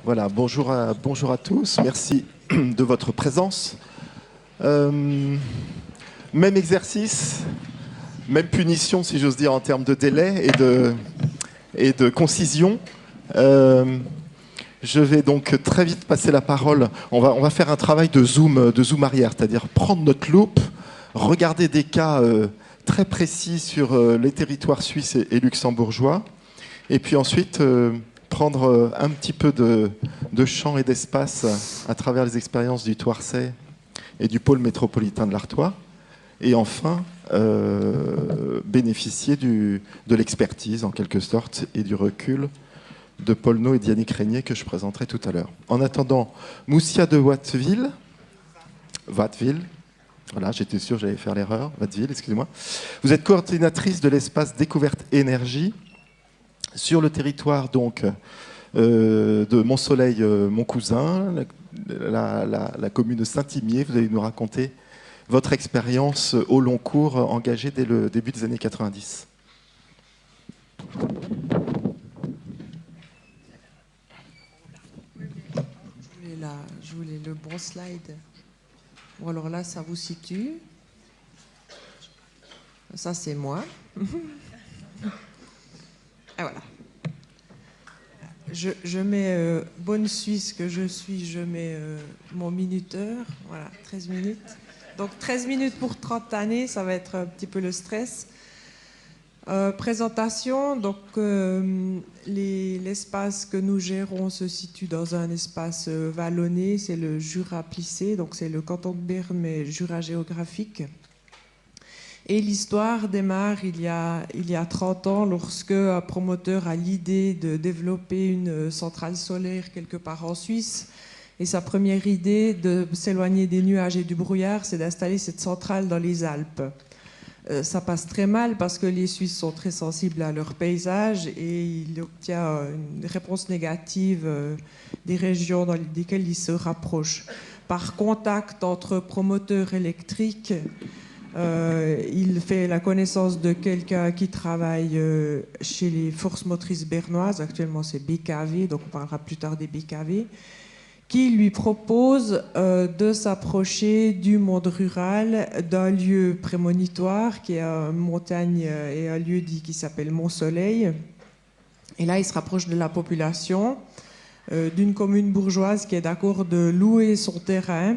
Voilà, bonjour à tous, merci de votre présence. Même exercice, même punition, si j'ose dire, en termes de délai et de concision. Je vais donc très vite passer la parole. On va faire un travail de zoom arrière, c'est-à-dire prendre notre loupe, regarder des cas très précis sur les territoires suisses et luxembourgeois, et puis ensuite prendre un petit peu de champ et d'espace à travers les expériences du Thouarcet et du pôle métropolitain de l'Artois, et enfin bénéficier de l'expertise en quelque sorte et du recul de Paul Nau et d'Yannick Régnier que je présenterai tout à l'heure. En attendant, Moussia de Watteville, voilà, j'étais sûr que j'allais faire l'erreur, Watteville, excusez-moi. Vous êtes coordinatrice de l'espace Découverte Énergie sur le territoire donc de Mont-Soleil, mon cousin, la commune de Saint-Imier. Vous allez nous raconter votre expérience au long cours engagée dès le début des années 90. Je voulais le bon slide. Bon, alors là, ça vous situe. Ça, c'est moi. Et voilà. Je mets, bonne Suisse que je suis, je mets mon minuteur. Voilà, 13 minutes. Donc 13 minutes pour 30 années, ça va être un petit peu le stress. Présentation, donc l'espace que nous gérons se situe dans un espace vallonné, c'est le Jura plissé, donc c'est le canton de Berne, mais Jura géographique. Et l'histoire démarre il y a 30 ans, lorsque un promoteur a l'idée de développer une centrale solaire quelque part en Suisse. Et sa première idée de s'éloigner des nuages et du brouillard, c'est d'installer cette centrale dans les Alpes. Ça passe très mal parce que les Suisses sont très sensibles à leur paysage et il obtient une réponse négative des régions dans lesquelles il se rapproche. Par contact entre promoteurs électriques, il fait la connaissance de quelqu'un qui travaille chez les forces motrices bernoises. Actuellement, c'est BKV, donc on parlera plus tard des BKV, qui lui propose de s'approcher du monde rural, d'un lieu prémonitoire qui est une montagne et un lieu dit qui s'appelle Mont-Soleil. Et là, il se rapproche de la population, d'une commune bourgeoise qui est d'accord de louer son terrain.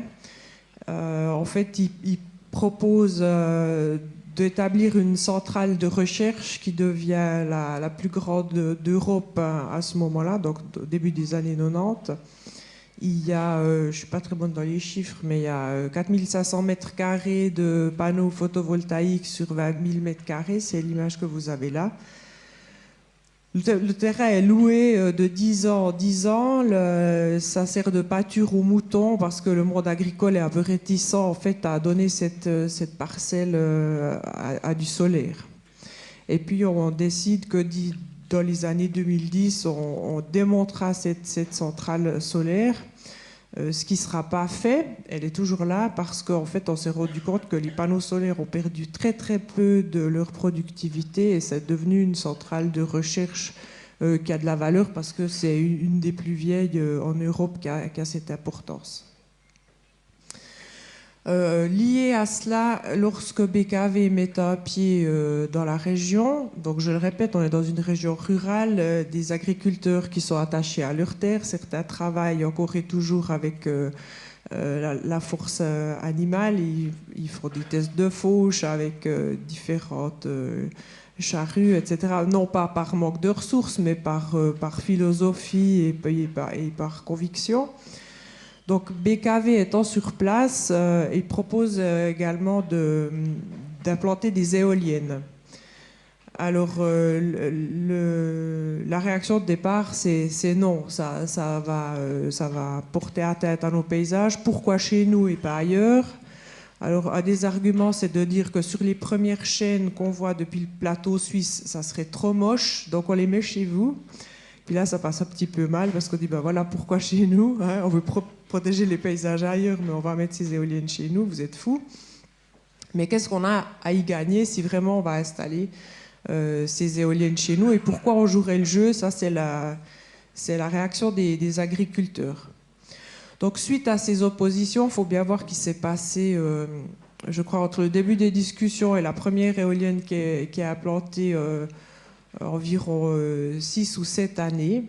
En fait, il propose d'établir une centrale de recherche qui devient la plus grande d'Europe à ce moment-là, donc au début des années 90. Il y a, je ne suis pas très bonne dans les chiffres, mais il y a 4500 mètres carrés de panneaux photovoltaïques sur 20 000 mètres carrés. C'est l'image que vous avez là. Le terrain est loué de 10 ans en 10 ans. Ça sert de pâture aux moutons parce que le monde agricole est un peu réticent en fait, à donner cette parcelle à du solaire. Et puis on décide que dans les années 2010, on démontera cette centrale solaire, ce qui ne sera pas fait. Elle est toujours là parce qu'en fait, on s'est rendu compte que les panneaux solaires ont perdu très très peu de leur productivité et c'est devenu une centrale de recherche qui a de la valeur parce que c'est une des plus vieilles en Europe qui a cette importance. Lié à cela, lorsque BKV met un pied dans la région, donc je le répète, on est dans une région rurale, des agriculteurs qui sont attachés à leurs terres, certains travaillent encore et toujours avec la force animale, ils font des tests de fauche avec différentes charrues, etc. Non pas par manque de ressources, mais par philosophie et par conviction. Donc BKV étant sur place, il propose également d'implanter des éoliennes. Alors la réaction de départ, c'est non, ça va porter atteinte à nos paysages. Pourquoi chez nous et pas ailleurs? Alors un des arguments, c'est de dire que sur les premières chaînes qu'on voit depuis le plateau suisse, ça serait trop moche, donc on les met chez vous. Puis là, ça passe un petit peu mal parce qu'on dit, ben voilà pourquoi chez nous, hein, on veut protéger les paysages ailleurs, mais on va mettre ces éoliennes chez nous, vous êtes fous. Mais qu'est-ce qu'on a à y gagner si vraiment on va installer ces éoliennes chez nous? Et pourquoi on jouerait le jeu? Ça, c'est c'est la réaction des agriculteurs. Donc suite à ces oppositions, il faut bien voir qu'il s'est passé, je crois, entre le début des discussions et la première éolienne qui est implantée environ 6 ou 7 années.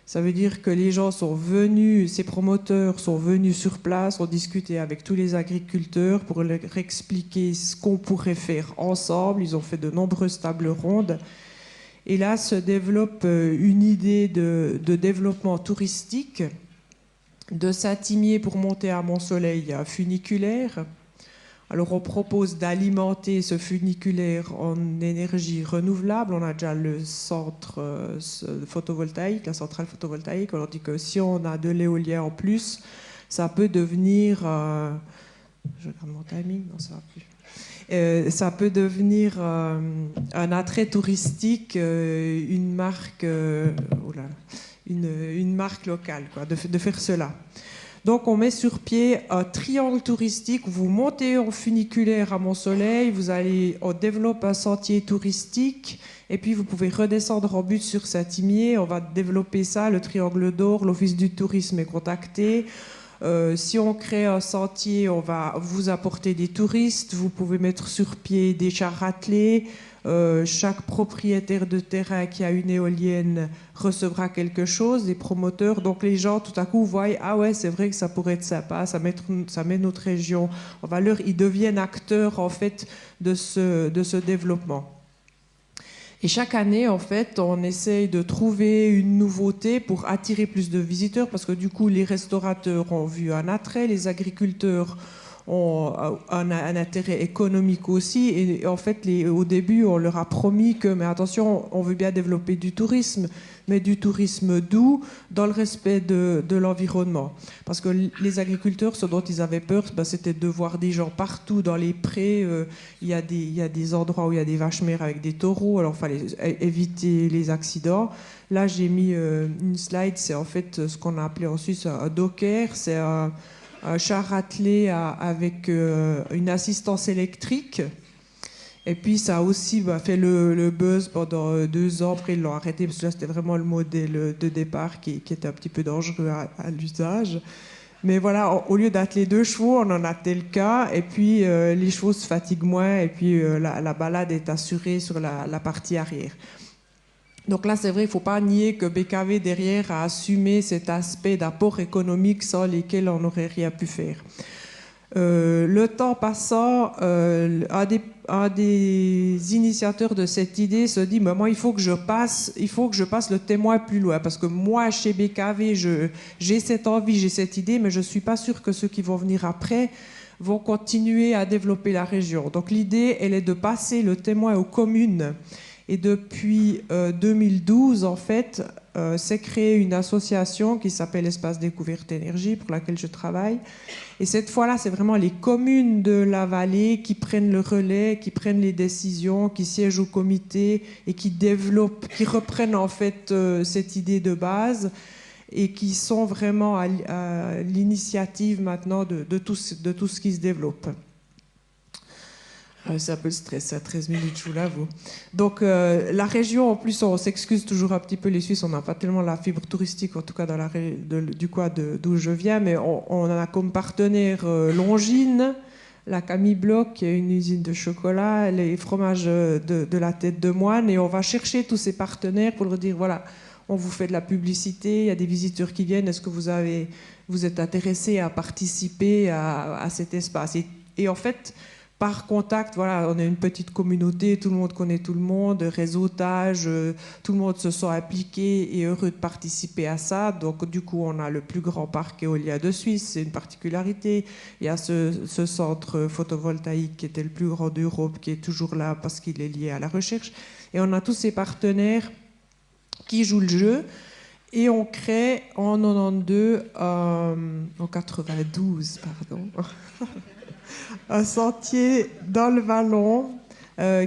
Ça veut dire que les gens sont venus, ces promoteurs sont venus sur place, ont discuté avec tous les agriculteurs pour leur expliquer ce qu'on pourrait faire ensemble. Ils ont fait de nombreuses tables rondes. Et là se développe une idée de développement touristique, de Saint-Imier pour monter à Mont-Soleil, un funiculaire. Alors on propose d'alimenter ce funiculaire en énergie renouvelable. On a déjà le centre photovoltaïque, la centrale photovoltaïque. On dit que si on a de l'éolien en plus, ça peut devenir... je regarde mon timing, non ça va plus. Ça peut devenir un attrait touristique, une marque, une marque locale, quoi, de faire cela. Donc on met sur pied un triangle touristique. Vous montez en funiculaire à Mont-Soleil, on développe un sentier touristique et puis vous pouvez redescendre en bus sur Saint-Imier. On va développer ça, le triangle d'or, l'office du tourisme est contacté. Si on crée un sentier, on va vous apporter des touristes. Vous pouvez mettre sur pied des chars attelés. Chaque propriétaire de terrain qui a une éolienne recevra quelque chose, des promoteurs. Donc les gens tout à coup voient, ah ouais, c'est vrai que ça pourrait être sympa, ça met notre région en valeur. Ils deviennent acteurs en fait de ce développement. Et chaque année, en fait, on essaye de trouver une nouveauté pour attirer plus de visiteurs, parce que du coup, les restaurateurs ont vu un attrait, les agriculteurs ont un intérêt économique aussi. Et en fait, au début, on leur a promis que, mais attention, on veut bien développer du tourisme, mais du tourisme doux, dans le respect de l'environnement. Parce que les agriculteurs, ce dont ils avaient peur, c'était de voir des gens partout dans les prés. Il y a des endroits où il y a des vaches mères avec des taureaux, alors il fallait éviter les accidents. Là, j'ai mis une slide, c'est en fait ce qu'on a appelé en Suisse un docker, c'est un char attelé avec une assistance électrique. Et puis ça a aussi fait le buzz pendant 2 ans. Après ils l'ont arrêté parce que là c'était vraiment le modèle de départ qui était un petit peu dangereux à l'usage. Mais voilà, au lieu d'atteler 2 chevaux, on en attelait qu'un. Et puis les chevaux se fatiguent moins. Et puis la balade est assurée sur la partie arrière. Donc là, c'est vrai, il ne faut pas nier que BKV derrière a assumé cet aspect d'apport économique sans lesquels on n'aurait rien pu faire. Le temps passant, un des initiateurs de cette idée se dit, mais moi, il faut que je passe le témoin plus loin, parce que moi, chez BKV, j'ai cette envie, j'ai cette idée, mais je ne suis pas sûr que ceux qui vont venir après vont continuer à développer la région. Donc l'idée, elle est de passer le témoin aux communes. Et depuis 2012, en fait, s'est créée une association qui s'appelle Espace Découverte Énergie, pour laquelle je travaille. Et cette fois-là, c'est vraiment les communes de la vallée qui prennent le relais, qui prennent les décisions, qui siègent au comité et qui développent, qui reprennent en fait cette idée de base et qui sont vraiment à l'initiative maintenant de tout ce qui se développe. C'est un peu le stress, à 13 minutes, je vous l'avoue. Donc, la région, en plus, on s'excuse toujours un petit peu, les Suisses, on n'a pas tellement la fibre touristique, en tout cas du coin d'où je viens, mais on a comme partenaire Longines, la Camille Bloch, qui est une usine de chocolat, les fromages de la Tête de Moine, et on va chercher tous ces partenaires pour leur dire, voilà, on vous fait de la publicité, il y a des visiteurs qui viennent, est-ce que vous êtes intéressés à participer à cet espace et en fait, par contact, voilà, on est une petite communauté, tout le monde connaît tout le monde, réseautage, tout le monde se sent impliqué et heureux de participer à ça. Donc, du coup, on a le plus grand parc éolien de Suisse, c'est une particularité. Il y a ce centre photovoltaïque qui était le plus grand d'Europe, qui est toujours là parce qu'il est lié à la recherche. Et on a tous ces partenaires qui jouent le jeu. Et on crée en 92, pardon, un sentier dans le Vallon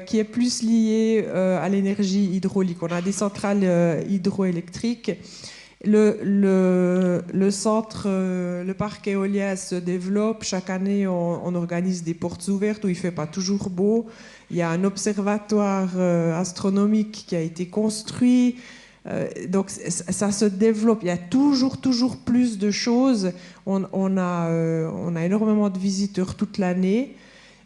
qui est plus lié à l'énergie hydraulique. On a des centrales hydroélectriques. Le parc éolien se développe. Chaque année, on organise des portes ouvertes où il ne fait pas toujours beau. Il y a un observatoire astronomique qui a été construit. Donc ça se développe, il y a toujours plus de choses. On a énormément de visiteurs toute l'année.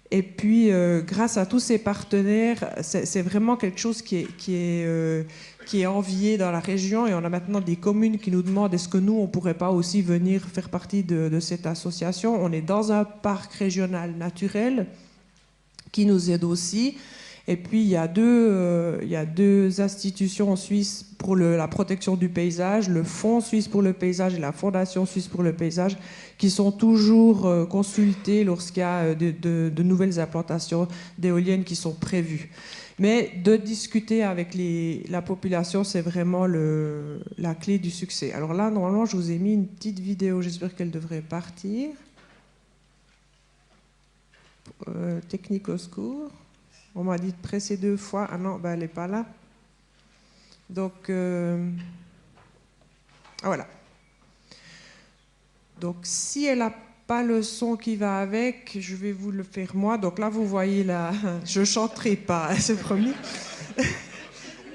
Et puis, grâce à tous ces partenaires, c'est vraiment quelque chose qui est envié dans la région. Et on a maintenant des communes qui nous demandent est-ce que nous, on ne pourrait pas aussi venir faire partie de cette association. On est dans un parc régional naturel qui nous aide aussi. Et puis, il y a deux institutions en Suisse pour la protection du paysage, le Fonds suisse pour le paysage et la Fondation suisse pour le paysage, qui sont toujours consultés lorsqu'il y a de nouvelles implantations d'éoliennes qui sont prévues. Mais de discuter avec la population, c'est vraiment la clé du succès. Alors là, normalement, je vous ai mis une petite vidéo, j'espère qu'elle devrait partir. Technique au secours. On m'a dit de presser 2 fois. Ah non, ben elle n'est pas là. Donc, voilà. Donc, si elle n'a pas le son qui va avec, je vais vous le faire moi. Donc là, vous voyez là, je ne chanterai pas, c'est promis.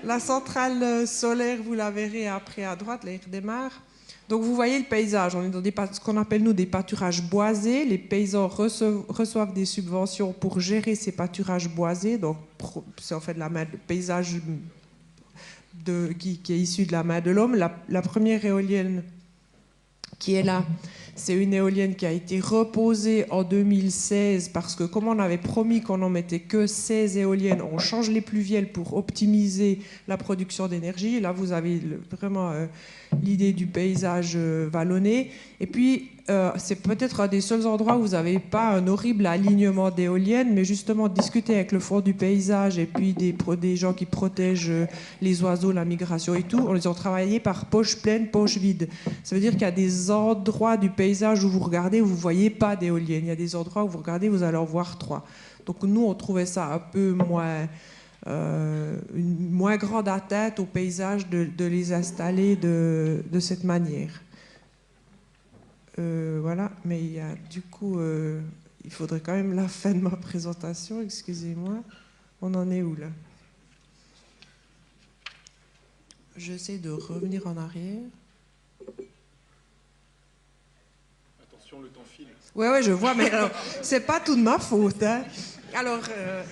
La centrale solaire, vous la verrez après à droite, là, elle redémarre. Donc vous voyez le paysage, on est dans ce qu'on appelle nous des pâturages boisés. Les paysans reçoivent des subventions pour gérer ces pâturages boisés. Donc c'est en fait le paysage qui est issu de la main de l'homme. La première éolienne qui est là, c'est une éolienne qui a été reposée en 2016 parce que comme on avait promis qu'on n'en mettait que 16 éoliennes, on change les pluviales pour optimiser la production d'énergie. Là, vous avez vraiment l'idée du paysage vallonné. Et puis, c'est peut-être un des seuls endroits où vous n'avez pas un horrible alignement d'éoliennes, mais justement discuter avec le Fonds du paysage et puis des gens qui protègent les oiseaux, la migration et tout, on les a travaillés par poche pleine, poche vide. Ça veut dire qu'il y a des endroits du paysage où vous regardez, vous ne voyez pas d'éoliennes. Il y a des endroits où vous regardez, vous allez en voir 3. Donc nous, on trouvait ça un peu une moins grande atteinte au paysage de les installer de cette manière. Voilà, mais du coup, il faudrait quand même la fin de ma présentation, excusez-moi. On en est où là? J'essaie de revenir en arrière. Attention, le temps file. Ouais, je vois, mais alors, c'est pas tout de ma faute. Hein. Alors,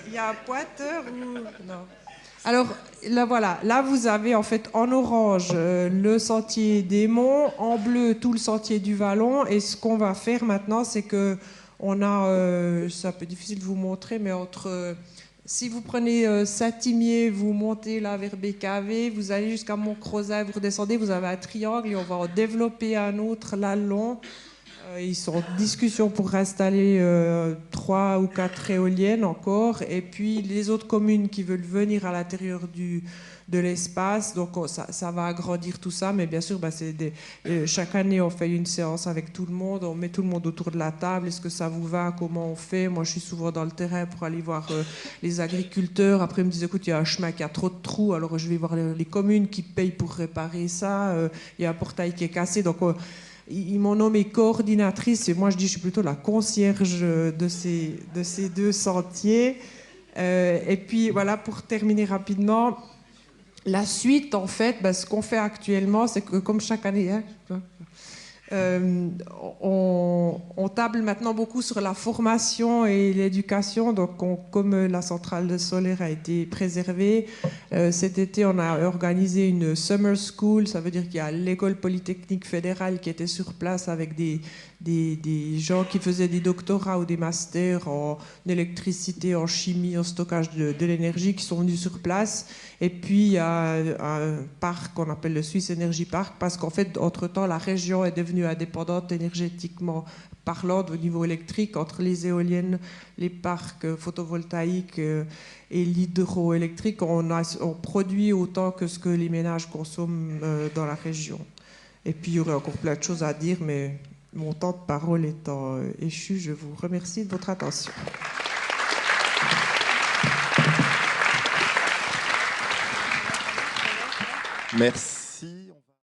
il y a un pointeur ou... Non. Alors, là, voilà. Là, vous avez en fait en orange le sentier des monts, en bleu tout le sentier du Vallon. Et ce qu'on va faire maintenant, c'est que on a... c'est un peu difficile de vous montrer, mais si vous prenez Saint-Imier, vous montez là vers BKV, vous allez jusqu'à Montcrozet, vous redescendez, vous avez un triangle et on va en développer un autre là long. Ils sont en discussion pour installer 3 ou 4 éoliennes encore. Et puis les autres communes qui veulent venir à l'intérieur de l'espace. Donc ça va agrandir tout ça. Mais bien sûr, chaque année, on fait une séance avec tout le monde. On met tout le monde autour de la table. Est-ce que ça vous va? Comment on fait? Moi, je suis souvent dans le terrain pour aller voir les agriculteurs. Après, ils me disent, écoute, il y a un chemin qui a trop de trous. Alors, je vais voir les communes qui payent pour réparer ça. Il y a un portail qui est cassé. Donc, ils m'ont nommée coordinatrice et moi je dis je suis plutôt la concierge de ces 2 sentiers. Et puis voilà, pour terminer rapidement, la suite en fait, ce qu'on fait actuellement, c'est que comme chaque année, on table maintenant beaucoup sur la formation et l'éducation. Donc, comme la centrale solaire a été préservée, cet été, on a organisé une summer school. Ça veut dire qu'il y a l'école polytechnique fédérale qui était sur place avec des gens qui faisaient des doctorats ou des masters en électricité, en chimie, en stockage de l'énergie qui sont venus sur place. Et puis, il y a un parc qu'on appelle le Swiss Energy Park parce qu'en fait, entre-temps, la région est devenue indépendante énergétiquement parlant au niveau électrique entre les éoliennes, les parcs photovoltaïques et l'hydroélectrique. On produit autant que ce que les ménages consomment dans la région. Et puis, il y aurait encore plein de choses à dire, mais mon temps de parole étant échu, je vous remercie de votre attention. Merci.